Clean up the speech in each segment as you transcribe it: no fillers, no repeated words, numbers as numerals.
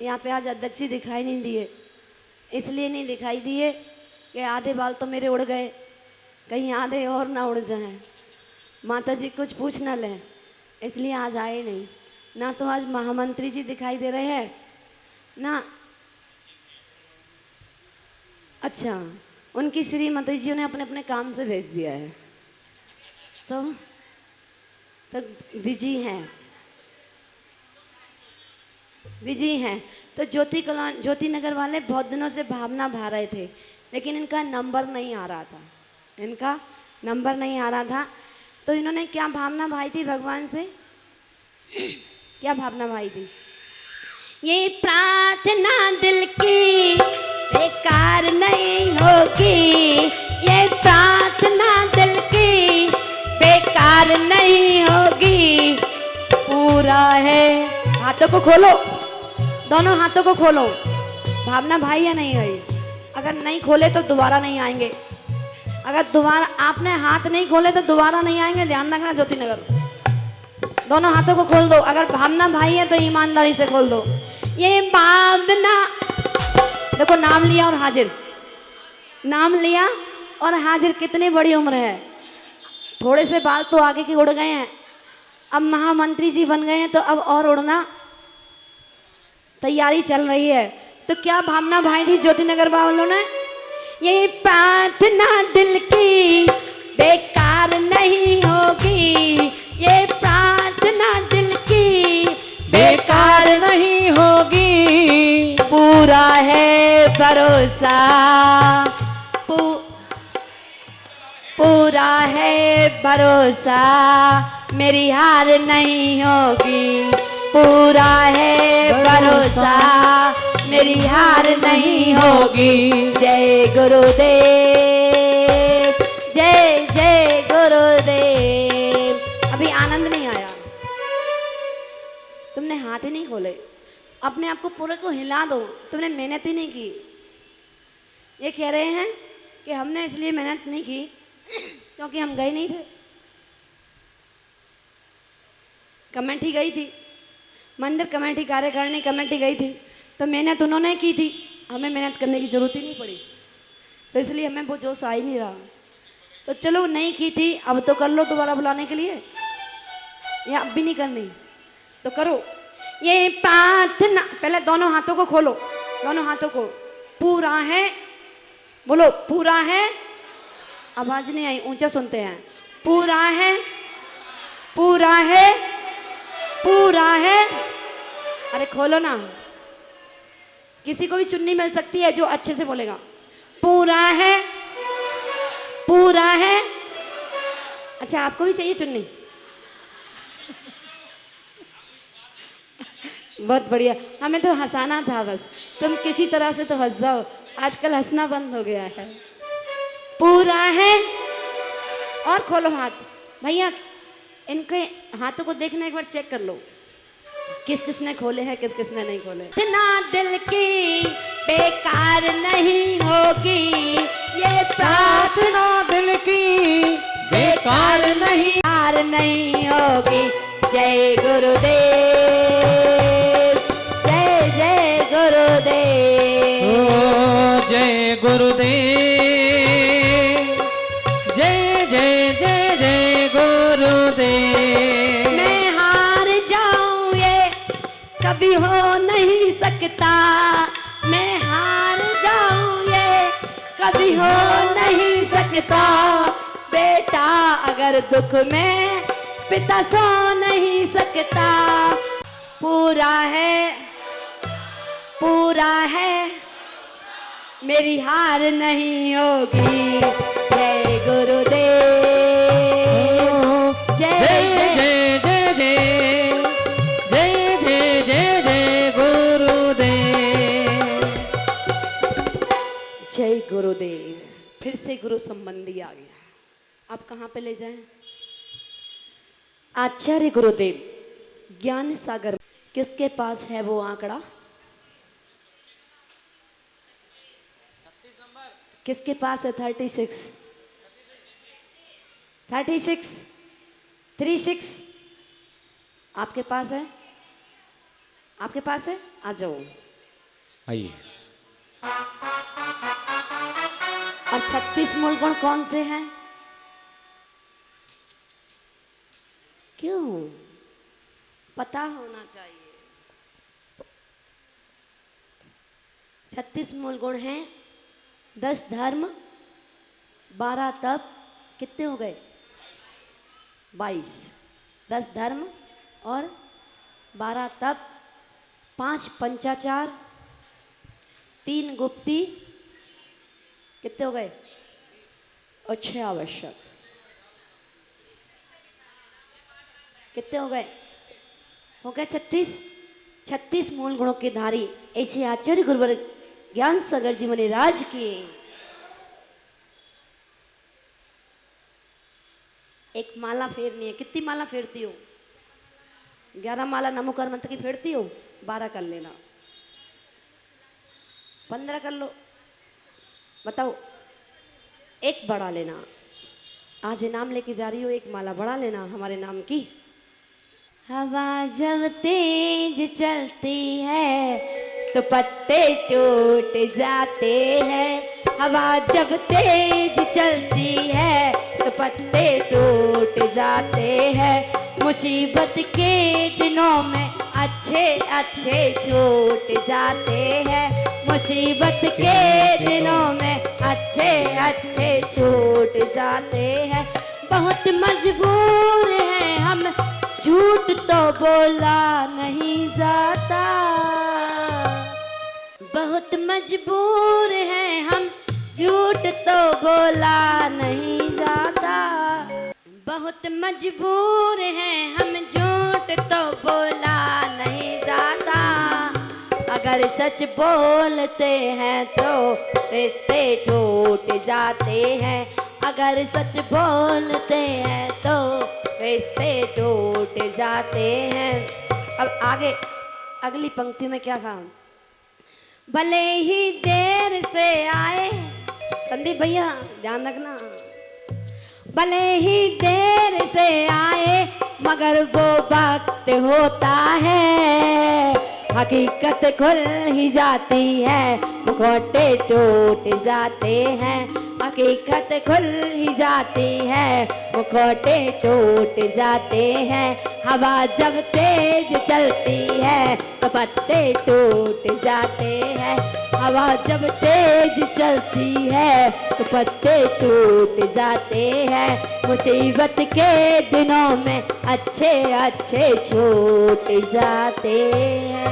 यहाँ पे आज अध्यक्ष जी दिखाई नहीं दिए, इसलिए नहीं दिखाई दिए कि आधे बाल तो मेरे उड़ गए, कहीं आधे और ना उड़ जाएं, माता जी कुछ पूछ ना लें, इसलिए आज आए नहीं। ना तो आज महामंत्री जी दिखाई दे रहे हैं ना, अच्छा उनकी श्रीमती जी ने अपने अपने काम से भेज दिया है, तो बिजी हैं, बिजी हैं। तो ज्योति नगर वाले बहुत दिनों से भावना भा रहे थे, लेकिन इनका नंबर नहीं आ रहा था, इनका नंबर नहीं आ रहा था। तो इन्होंने क्या भावना भाई थी भगवान से, क्या भावना भाई थी? ये प्रार्थना दिल की बेकार नहीं होगी, ये प्रार्थना दिल की बेकार नहीं होगी, पूरा है। हाथों को खोलो, दोनों हाथों को खोलो। भावना भाई या नहीं भाई? अगर नहीं खोले तो दोबारा नहीं आएंगे, अगर दोबारा आपने हाथ नहीं खोले तो दोबारा नहीं आएंगे, ध्यान रखना। ज्योति नगर दोनों हाथों को खोल दो, अगर भावना भाई है तो ईमानदारी से खोल दो। ये भावना, देखो नाम लिया और हाजिर, नाम लिया और हाजिर, कितनी बड़ी उम्र है। थोड़े से बाल तो आगे के उड़ गए हैं, अब महामंत्री जी बन गए हैं तो अब और उड़ना तैयारी चल रही है। तो क्या भावना भाई थी ज्योति नगर वालों ने? ये प्रार्थना दिल की बेकार नहीं होगी, ये प्रार्थना दिल की बेकार नहीं होगी, पूरा है भरोसा, पूरा है भरोसा, मेरी हार नहीं होगी, पूरा है भरोसा, मेरी हार नहीं होगी। जय गुरुदेव, जय जय गुरुदेव। अभी आनंद नहीं आया, तुमने हाथ ही नहीं खोले, अपने आप को पूरे को हिला दो, तुमने मेहनत ही नहीं की। ये कह रहे हैं कि हमने इसलिए मेहनत नहीं की क्योंकि हम गए नहीं थे, कमेटी गई थी, मंदिर कमेटी कार्यकारिणी कमेटी गई थी, तो मेहनत उन्होंने की थी, हमें मेहनत करने की जरूरत ही नहीं पड़ी, तो इसलिए हमें वो जोश आ ही नहीं रहा। तो चलो नहीं की थी, अब तो कर लो दोबारा बुलाने के लिए, या अब भी नहीं करनी तो करो। ये प्रार्थना, पहले दोनों हाथों को खोलो, दोनों हाथों को। पूरा है, बोलो पूरा है, आवाज नहीं आई, ऊंचा सुनते हैं। पूरा है, पूरा है, पूरा है। अरे खोलो ना, किसी को भी चुन्नी मिल सकती है जो अच्छे से बोलेगा। पूरा है, पूरा है। अच्छा आपको भी चाहिए चुन्नी? बहुत बढ़िया, हमें तो हंसाना था बस, तुम किसी तरह से तो हंस जाओ, आजकल हंसना बंद हो गया है। पूरा है, और खोलो हाथ भैया, इनके हाथों को देखना, एक बार चेक कर लो किस किसने खोले हैं, किस किसने नहीं खोले। इतना दिल की बेकार नहीं होगी, ये प्रार्थना दिल की बेकार नहीं, बेकार नहीं होगी। जय गुरुदेव, जय जय गुरुदेव, ओ जय गुरुदेव, जय जय जय जय गुरुदेव। मैं हार जाऊं ये कभी हो नहीं सकता, मैं हार जाऊं ये कभी हो नहीं सकता, बेटा अगर दुख में पिता सो नहीं सकता। पूरा है, पूरा है, मेरी हार नहीं होगी। जय गुरुदेव, जय जय जय जय जय जय जय जय जय गुरुदेव, जय गुरुदेव। फिर से गुरु संबंधी आ गया, आप कहाँ पे ले जाएं? आचार्य गुरुदेव ज्ञान सागर, किसके पास है वो आंकड़ा? किसके पास है? 36 36 36 आपके पास है? आपके पास है? आ जाओ, आइए। और 36 मूल गुण कौन से हैं? क्यों? पता होना चाहिए। 36 मूल गुण हैं। 10 धर्म, 12 तप, कितने हो गए? 22। 10 धर्म और 12 तप, 5 पंचाचार, 3 गुप्ती, कितने हो गए? और 6 आवश्यक, कितने हो गए? हो गए 36। 36 मूल गुणों के धारी ऐसे आचार्य गुरुवर ज्ञान सागर जी मुनिराज की एक माला फेरनी है। कितनी माला फेरती हो? 11 माला नमोकार मंत्र की फेरती हो? 12 कर लेना, 15 कर लो। बताओ, एक बढ़ा लेना। आज इनाम लेके जा रही हो, एक माला बढ़ा लेना हमारे नाम की। हवा जब तेज चलती है तो पत्ते टूट जाते हैं। हवा जब तेज चलती है तो पत्ते टूट जाते हैं। मुसीबत के दिनों में अच्छे अच्छे छूट जाते हैं। मुसीबत के दिनों में अच्छे अच्छे छूट जाते हैं। बहुत मजबूर हैं हम, झूठ तो बोला नहीं जाता। बहुत मजबूर हैं हम, झूठ तो बोला नहीं जाता। बहुत मजबूर हैं हम, झूठ तो बोला नहीं जाता। अगर सच बोलते हैं तो रिश्ते टूट जाते हैं। अगर सच बोलते हैं तो रिश्ते टूट जाते हैं। अब आगे अगली पंक्ति में क्या कहा? भले ही देर से आए, संदीप भैया ध्यान रखना, भले ही देर से आए मगर वो वक्त होता है। हकीकत खुल ही जाती है, मुखौटे टूट जाते हैं। हकीकत खुल ही जाती है, मुखौटे टूट जाते हैं। हवा जब तेज चलती है तो पत्ते टूट जाते हैं। हवा जब तेज चलती है तो पत्ते टूट जाते हैं। मुसीबत के दिनों में अच्छे अच्छे छूट जाते हैं।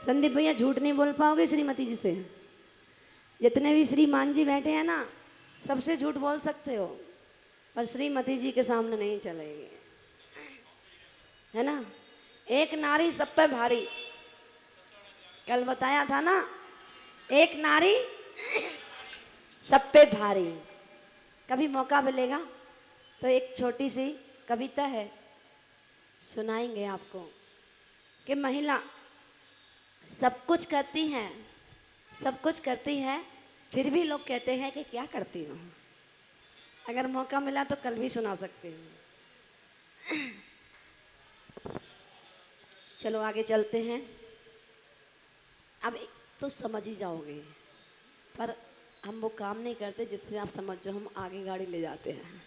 संदीप भैया झूठ नहीं बोल पाओगे श्रीमती जी से? जितने भी श्रीमान जी बैठे हैं ना, सबसे झूठ बोल सकते हो, पर श्रीमती जी के सामने नहीं चलेगी, है ना। एक नारी सब पे भारी, कल बताया था ना, एक नारी सब पे भारी। कभी मौका मिलेगा तो एक छोटी सी कविता है, सुनाएंगे आपको कि महिला सब कुछ करती हैं, सब कुछ करती है, फिर भी लोग कहते हैं कि क्या करती हो। अगर मौका मिला तो कल भी सुना सकते हूँ। चलो आगे चलते हैं। अब तो समझ ही जाओगे, पर हम वो काम नहीं करते जिससे आप समझ जाओ, हम आगे गाड़ी ले जाते हैं।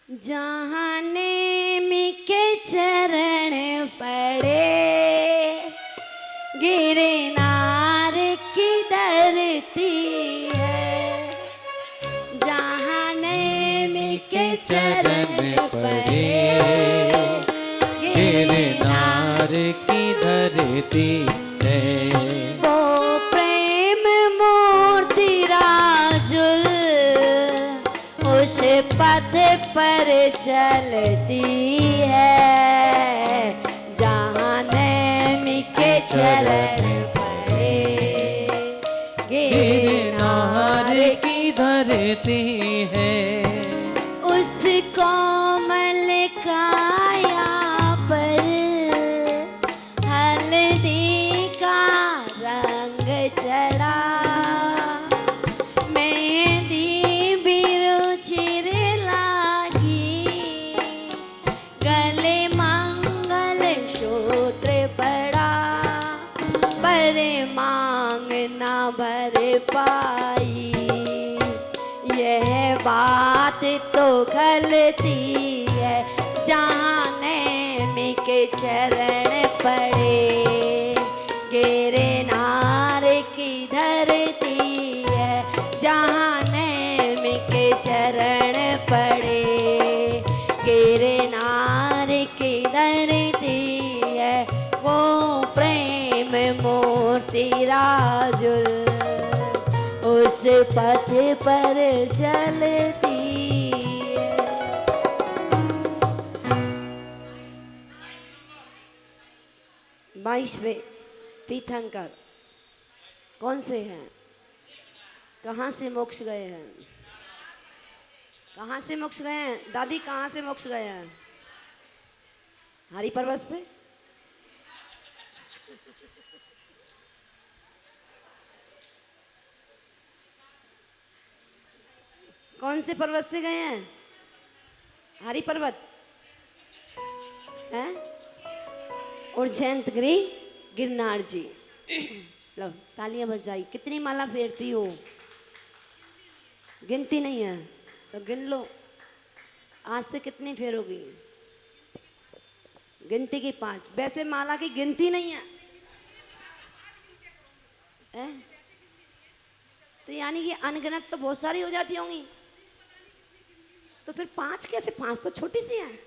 जहाँ नेमी के चरण पड़े, गिरनार की धरती है। जहाँ नेमी के चरण पड़े, गिरनार की धरती है। वो प्रेम मूर्ति राजुल उस पथ पर चलती है। जहाँ नेमी के चरण पड़े, गिरनार की धरती है। उस कोमल काया पर हल्दी का रंग चढ़ा, मेहंदी भी रुचिर लागी, गले मंगल सूत्र पर मांग ना भर पाई। यह बात तो खलती है जहाँ नेम के चरण पड़े। गिरनार की धरती है जहाँ नेम के चरण पड़े। गिरनार की धरती है वो प्रेम मूर्ति राजुल, उस पथ पर चलती है। 22वें तीर्थंकर कौन से हैं? कहाँ से मोक्ष गए हैं? कहाँ से मोक्ष गए हैं? दादी कहाँ से मोक्ष गए हैं? हरि पर्वत से। कौन से पर्वत से गए हैं? हरि पर्वत है और जयंतगिरी गिरनार जी। लो तालियां बजाई। कितनी माला फेरती हो? गिनती नहीं है तो गिन लो। आज से कितनी फेरोगी? गिनती की 5। वैसे माला की गिनती नहीं है, तो यानी कि अनगिनत तो बहुत सारी हो जाती होंगी। तो फिर 5 कैसे? 5 तो छोटी सी है।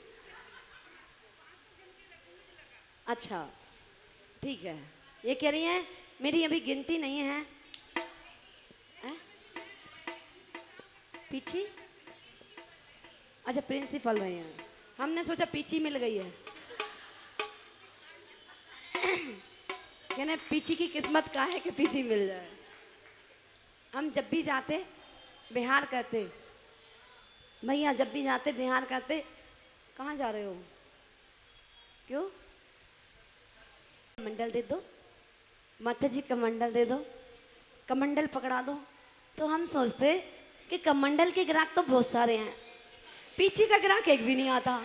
अच्छा ठीक है। ये कह रही हैं मेरी अभी गिनती नहीं है, पीछी। अच्छा प्रिंसिपल रहे हैं, हमने सोचा पीछी मिल गई है। कहने पीछी की किस्मत का है कि पीछी मिल जाए। हम जब भी जाते बिहार करते, भैया जब भी जाते बिहार करते, कहाँ जा रहे हो? क्यों? कमंडल दे दो, माता जी कमंडल दे दो, कमंडल पकड़ा दो। तो हम सोचते कि कमंडल के ग्राहक तो बहुत सारे हैं, पीछी का ग्राहक एक भी नहीं आता,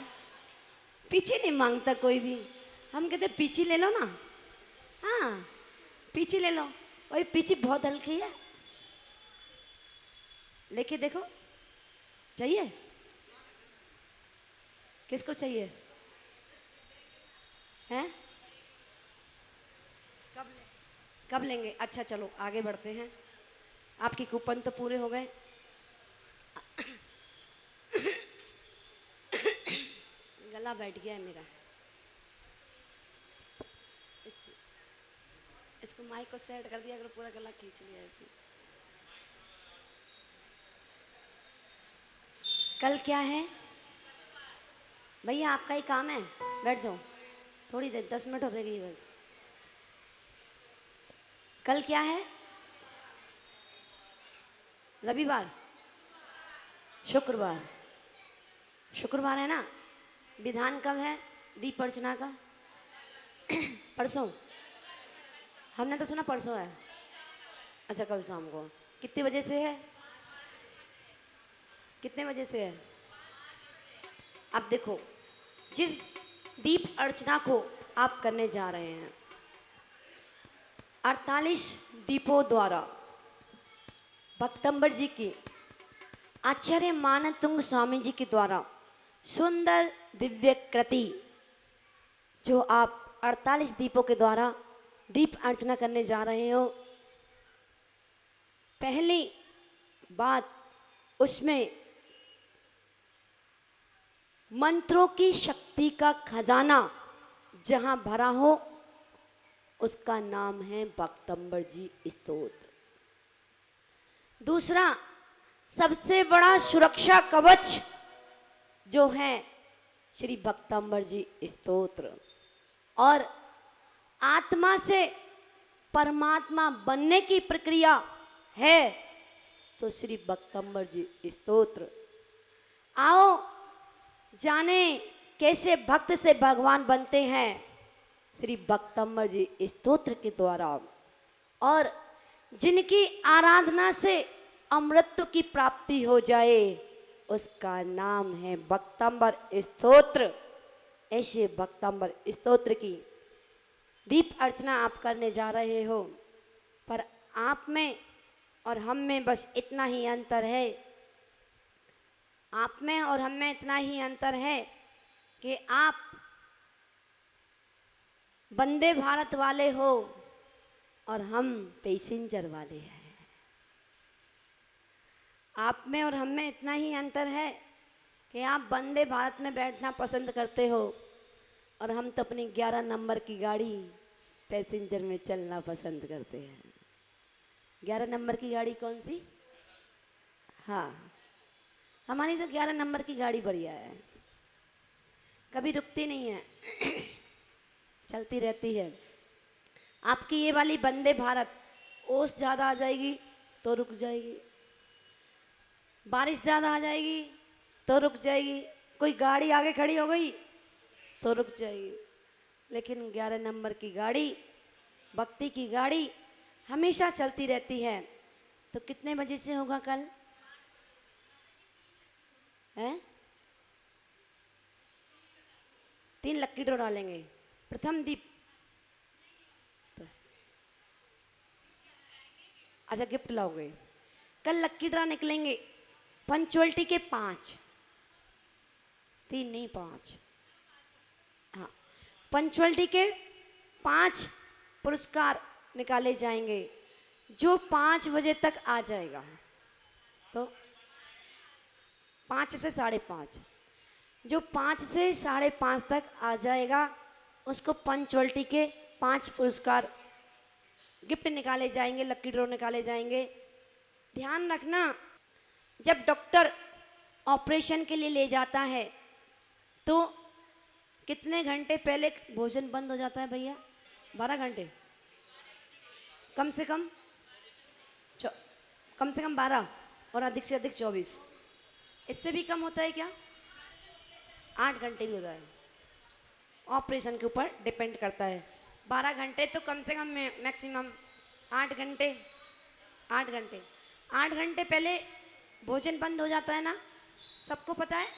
पीछी नहीं मांगता कोई भी। हम कहते पीछी ले लो ना। हाँ पीछी ले लो। वही पीछी बहुत हल्की है, लेके देखो। चाहिए? किसको चाहिए? हैं? कब लेंगे? अच्छा चलो आगे बढ़ते हैं। आपके कूपन तो पूरे हो गए। गला बैठ गया है मेरा। इसको माइक को सेट कर दिया, अगर पूरा गला खींच लिया ऐसे। कल क्या है भैया? आपका ही काम है, बैठ जाओ थोड़ी देर, 10 मिनट हो रहेगी बस। कल क्या है? रविवार, शुक्रवार। शुक्रवार है ना? विधान कब है दीप अर्चना का? परसों। हमने तो सुना परसों है। अच्छा कल शाम को। कितने बजे से है? कितने बजे से है? अब देखो, जिस दीप अर्चना को आप करने जा रहे हैं, 48 दीपों द्वारा भक्तंबर जी की, आचार्य मानतुंग स्वामी जी के द्वारा सुंदर दिव्य कृति, जो आप 48 दीपों के द्वारा दीप अर्चना करने जा रहे हो, पहली बात उसमें मंत्रों की शक्ति का खजाना जहां भरा हो, उसका नाम है भक्तंबर जी स्तोत्र। दूसरा, सबसे बड़ा सुरक्षा कवच जो है श्री भक्तंबर जी स्तोत्र, और आत्मा से परमात्मा बनने की प्रक्रिया है तो श्री भक्तंबर जी स्तोत्र। आओ जाने कैसे भक्त से भगवान बनते हैं, श्री भक्तंबर जी स्तोत्र के द्वारा। और जिनकी आराधना से अमृत की प्राप्ति हो जाए, उसका नाम है भक्तंबर स्तोत्र। ऐसे भक्तंबर स्तोत्र की दीप अर्चना आप करने जा रहे हो, पर आप में और हम में बस इतना ही अंतर है, आप में और हम में इतना ही अंतर है कि आप वंदे भारत वाले हो और हम पैसेंजर वाले हैं। आप में और हम में इतना ही अंतर है कि आप वंदे भारत में बैठना पसंद करते हो और हम तो अपनी 11 नंबर की गाड़ी पैसेंजर में चलना पसंद करते हैं। 11 नंबर की गाड़ी कौन सी? हाँ, हमारी तो 11 नंबर की गाड़ी बढ़िया है, कभी रुकती नहीं है, चलती रहती है। आपकी ये वाली वंदे भारत ओस ज़्यादा आ जाएगी तो रुक जाएगी, बारिश ज़्यादा आ जाएगी तो रुक जाएगी, कोई गाड़ी आगे खड़ी हो गई तो रुक जाएगी। लेकिन 11 नंबर की गाड़ी, भक्ति की गाड़ी हमेशा चलती रहती है। तो कितने बजे से होगा कल? है 3 लक्की ड्रॉ डालेंगे। प्रथम दीप तो अच्छा गिफ्ट लाओगे। कल लक्की ड्रॉ निकलेंगे पंचुअलिटी के 5, 3 नहीं 5, हाँ पंचुअलिटी के 5 पुरस्कार निकाले जाएंगे। जो 5 बजे तक आ जाएगा, तो 5 से 5:30, जो 5 से 5:30 तक आ जाएगा उसको पंचुअलिटी के 5 पुरस्कार गिफ्ट निकाले जाएंगे, लक्की ड्रॉ निकाले जाएंगे। ध्यान रखना, जब डॉक्टर ऑपरेशन के लिए ले जाता है तो कितने घंटे पहले भोजन बंद हो जाता है भैया? 12 घंटे, कम से कम 12 और अधिक से अधिक 24। इससे भी कम होता है क्या? 8 घंटे भी होता है, ऑपरेशन के ऊपर डिपेंड करता है। 12 घंटे तो कम से कम मैक्सिमम 8 घंटे, 8 घंटे पहले भोजन बंद हो जाता है ना, सबको पता है।